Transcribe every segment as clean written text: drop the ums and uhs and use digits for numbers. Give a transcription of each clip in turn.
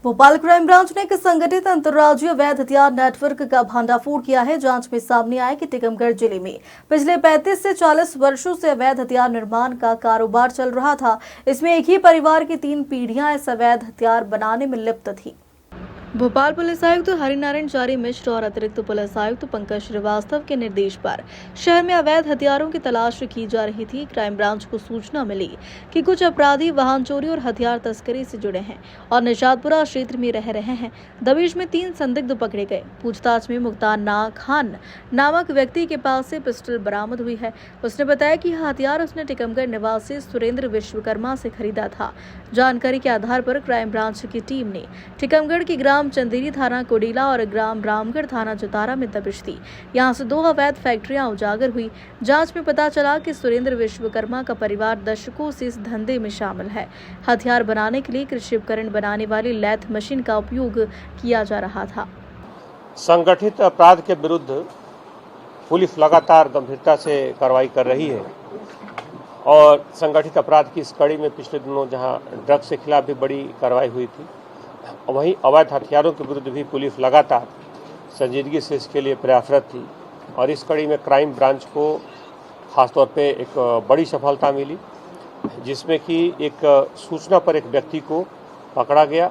Bhopal crime branch ने एक संगठित अंतर्राज्यीय अवैध हथियार नेटवर्क का भंडाफोड़ किया है। जांच में सामने आया कि टीकमगढ़ जिले में पिछले 35 से 40 वर्षों से अवैध हथियार निर्माण का कारोबार चल रहा था। इसमें एक ही परिवार की 3 पीढ़ियां इस अवैध हथियार बनाने में लिप्त थी। भोपाल पुलिस आयुक्त हरिनारायण चारी मिश्र और अतिरिक्त पुलिस आयुक्त पंकज श्रीवास्तव के निर्देश पर शहर में अवैध हथियारों की तलाश की जा रही थी। क्राइम ब्रांच को सूचना मिली कि कुछ अपराधी वाहन चोरी और हथियार तस्करी से जुड़े हैं और निशातपुरा क्षेत्र में रह रहे हैं। दबिश में 3 संदिग्ध पकड़े गए। पूछताछ में मुख्तार खान नामक व्यक्ति के पास से पिस्टल बरामद हुई है। उसने बताया कि यह हथियार उसने टीकमगढ़ निवासी सुरेंद्र विश्वकर्मा से खरीदा था। जानकारी के आधार पर क्राइम ब्रांच की टीम ने टीकमगढ़ की ग्राम चंदेरी थाना कोडीला और ग्राम रामगढ़ थाना जतारा में दबिश दी। यहां से 2 अवैध फैक्ट्रियां उजागर हुई। जांच में पता चला कि सुरेंद्र विश्वकर्मा का परिवार दशकों से इस धंधे में शामिल है। हथियार बनाने के लिए कृषि उपकरण बनाने वाली लैथ मशीन का उपयोग किया जा रहा था। संगठित अपराध के विरुद्ध पुलिस लगातार गंभीरता से कार्रवाई कर रही है और संगठित अपराध की इस कड़ी में पिछले दिनों जहां ड्रग्स के खिलाफ भी बड़ी कार्रवाई हुई थी, वहीं अवैध हथियारों के विरुद्ध भी पुलिस लगातार संजीदगी से इसके लिए प्रयासरत थी। और इस कड़ी में क्राइम ब्रांच को खासतौर पे एक बड़ी सफलता मिली, जिसमें कि एक सूचना पर एक व्यक्ति को पकड़ा गया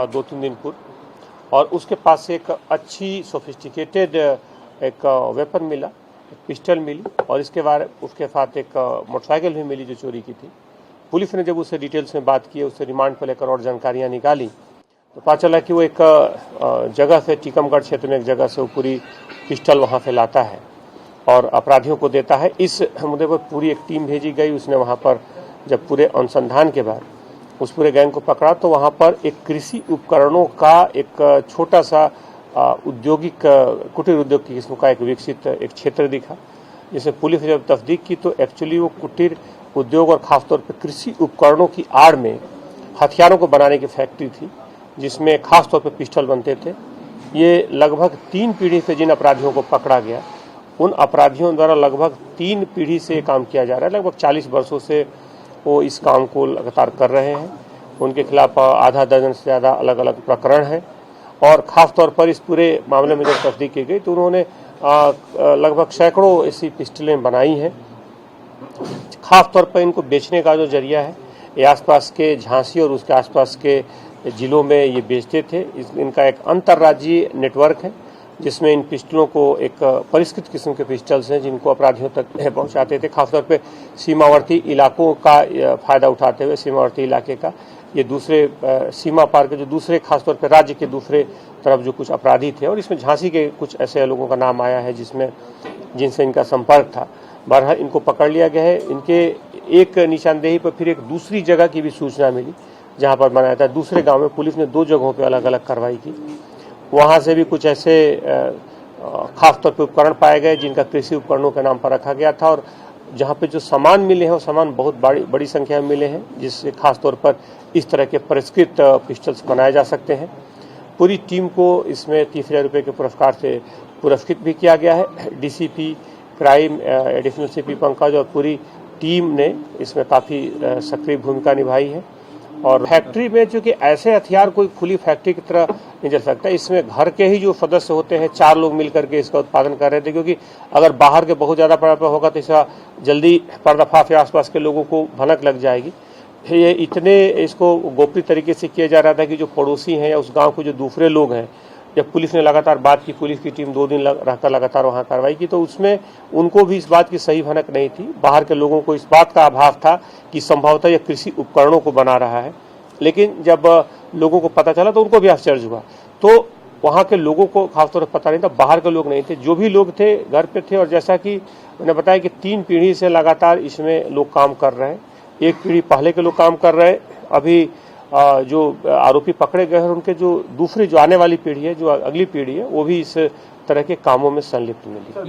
2-3 दिन पूर्व और उसके पास से एक अच्छी सोफिस्टिकेटेड एक वेपन मिला, एक पिस्टल मिली और उसके साथ एक मोटरसाइकिल भी मिली जो चोरी की थी। पुलिस ने जब उससे डिटेल्स में बात की, उससे रिमांड पर लेकर और जानकारियां निकाली तो पता चला कि वो एक जगह से टीकमगढ़ क्षेत्र में एक जगह से वो पूरी पिस्टल वहां से लाता है और अपराधियों को देता है। इस मुद्दे पर पूरी एक टीम भेजी गई। उसने वहां पर जब पूरे अनुसंधान के बाद उस पूरे गैंग को पकड़ा तो वहां पर एक कृषि उपकरणों का एक छोटा सा औद्योगिक कुटीर उद्योग की किस्म का एक विकसित एक क्षेत्र दिखा, जिसमें पुलिस ने जब तस्दीक की तो एक्चुअली वो कुटीर उद्योग और खासतौर पर कृषि उपकरणों की आड़ में हथियारों को बनाने की फैक्ट्री थी, जिसमें खासतौर पर पिस्टल बनते थे। ये लगभग 3 पीढ़ी से जिन अपराधियों को पकड़ा गया, उन अपराधियों द्वारा लगभग 3 पीढ़ी से काम किया जा रहा है। लगभग 40 वर्षों से वो इस काम को लगातार कर रहे हैं। उनके खिलाफ आधा दर्जन से ज़्यादा अलग अलग प्रकरण है और खासतौर पर इस पूरे मामले में जब तस्दीक की गई तो उन्होंने लगभग सैकड़ों ऐसी पिस्टलें बनाई हैं। खास तौर पर इनको बेचने का जो जरिया है, ये आसपास के झांसी और उसके आसपास के जिलों में ये बेचते थे। इनका एक अंतर्राज्यीय नेटवर्क है, जिसमें इन पिस्टलों को एक परिष्कृत किस्म के पिस्टल्स हैं जिनको अपराधियों तक पहुंचाते थे। खासतौर पे सीमावर्ती इलाकों का फायदा उठाते हुए सीमावर्ती इलाके का ये दूसरे सीमा पार के जो दूसरे खासतौर पे राज्य के दूसरे तरफ जो कुछ अपराधी थे, और इसमें झांसी के कुछ ऐसे लोगों का नाम आया है जिनसे इनका संपर्क था। बहरहाल इनको पकड़ लिया गया है। इनके एक निशानदेही पर फिर एक दूसरी जगह की भी सूचना मिली जहां पर बनाया था। दूसरे गांव में पुलिस ने 2 जगहों पर अलग अलग कार्रवाई की। वहां से भी कुछ ऐसे खासतौर पर उपकरण पाए गए जिनका कृषि उपकरणों के नाम पर रखा गया था, और जहां पे जो सामान मिले हैं वो सामान बहुत बड़ी संख्या में मिले हैं, जिससे खासतौर पर इस तरह के परिष्कृत पिस्टल्स बनाए जा सकते हैं। पूरी टीम को इसमें 30,000 रुपये के पुरस्कार से पुरस्कृत भी किया गया है। DCP crime additional CP Pankaj और पूरी टीम ने इसमें काफ़ी सक्रिय भूमिका निभाई है। और फैक्ट्री में चूंकि ऐसे हथियार कोई खुली फैक्ट्री की तरह नहीं चल सकता, इसमें घर के ही जो सदस्य होते हैं 4 लोग मिलकर के इसका उत्पादन कर रहे थे, क्योंकि अगर बाहर के बहुत ज़्यादा पर्दाफाश होगा तो इसका जल्दी पर्दाफाश या आसपास के लोगों को भनक लग जाएगी। ये इतने इसको गोपनीय तरीके से किया जा रहा था कि जो पड़ोसी हैं या उस गाँव के जो दूसरे लोग हैं, जब पुलिस ने लगातार बात की, पुलिस की टीम 2 दिन रहकर लगातार वहाँ कार्रवाई की, तो उसमें उनको भी इस बात की सही भनक नहीं थी। बाहर के लोगों को इस बात का आभास था कि संभवतः यह कृषि उपकरणों को बना रहा है, लेकिन जब लोगों को पता चला तो उनको भी आश्चर्य हुआ। तो वहाँ के लोगों को खासतौर पर पता नहीं था, बाहर के लोग नहीं थे, जो भी लोग थे घर पे थे। और जैसा कि मैंने बताया कि 3 पीढ़ी से लगातार इसमें लोग काम कर रहे हैं। एक पीढ़ी पहले के लोग काम कर रहे हैं, अभी जो आरोपी पकड़े गए हैं उनके जो दूसरी जो आने वाली पीढ़ी है, जो अगली पीढ़ी है, वो भी इस तरह के कामों में संलिप्त मिली।